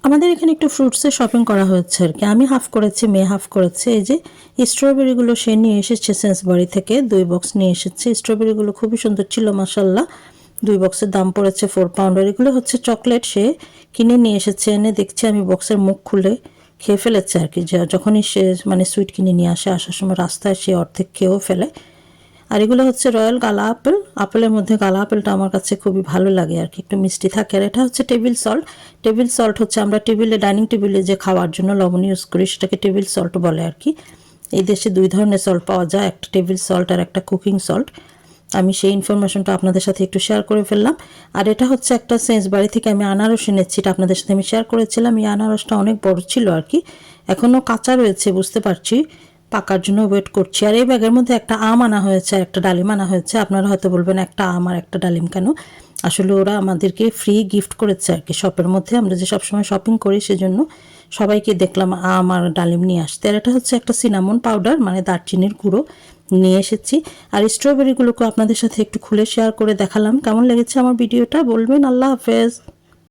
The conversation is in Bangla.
আমাদের এখানে একটু ফ্রুটসের শপিং করা হয়েছে আর কি। আমি হাফ করেছি, মেয়ে হাফ করেছে। এই যে স্ট্রবেরিগুলো সে নিয়ে এসেছে সেন্সবাড়ি থেকে, 2 বক্স নিয়ে এসেছে। স্ট্রবেরিগুলো খুবই সুন্দর ছিল মাশাল্লাহ। 2 বক্সের দাম পড়েছে 4 পাউন্ড। আর এগুলো হচ্ছে চকলেট, সে কিনে নিয়ে এসেছে। এনে দেখছি আমি বক্সের মুখ খুলে খেয়ে ফেলেছে আর কি। যখনই সে মানে সুইট কিনে নিয়ে আসে, আসার সময় রাস্তায় সে অর্ধেক খেয়েও ফেলে। আর এগুলো হচ্ছে রয়্যাল গালা আপেল। আপেলের মধ্যে গালা আপেলটা আমার কাছে খুবই ভালো লাগে আর কি, একটু মিষ্টি থাকে। আর এটা হচ্ছে টেবিল সল্ট। টেবিল সল্ট হচ্ছে আমরা টেবিলে, ডাইনিং টেবিলে যে খাওয়ার জন্য লবণ ইউজ করি, সেটাকে টেবিল সল্ট বলে আর কি। এই দেশে 2 ধরনের সল্ট পাওয়া যায়, একটা টেবিল সল্ট আর একটা কুকিং সল্ট। আমি সেই ইনফরমেশনটা আপনাদের সাথে একটু শেয়ার করে ফেললাম। আর এটা হচ্ছে একটা সেন্সবাড়ি থেকে আমি আনারস এনেছি, এটা আপনাদের সাথে আমি শেয়ার করেছিলাম। এই আনারসটা অনেক বড় ছিল আর কি, এখনও কাঁচা রয়েছে বুঝতে পারছি, পাকার জন্য ওয়েট করছি। আর এই ব্যাগের মধ্যে একটা আম আনা হয়েছে আর একটা ডালিম আনা হয়েছে। আপনারা হয়তো বলবেন একটা আম আর একটা ডালিম কেন? আসলে ওরা আমাদেরকে ফ্রি গিফট করেছে আর কি শপের মধ্যে। আমরা যে সবসময় শপিং করি সেজন্য সবাইকে দেখলাম আম আর ডালিম নিয়ে আসতে। আর এটা হচ্ছে একটা সিনামন পাউডার, মানে দারচিনির গুঁড়ো নিয়ে এসেছি। আর স্ট্রবেরিগুলোকে আপনাদের সাথে একটু খুলে শেয়ার করে দেখালাম। কেমন লেগেছে আমার ভিডিওটা বলবেন। আল্লাহ হাফেজ।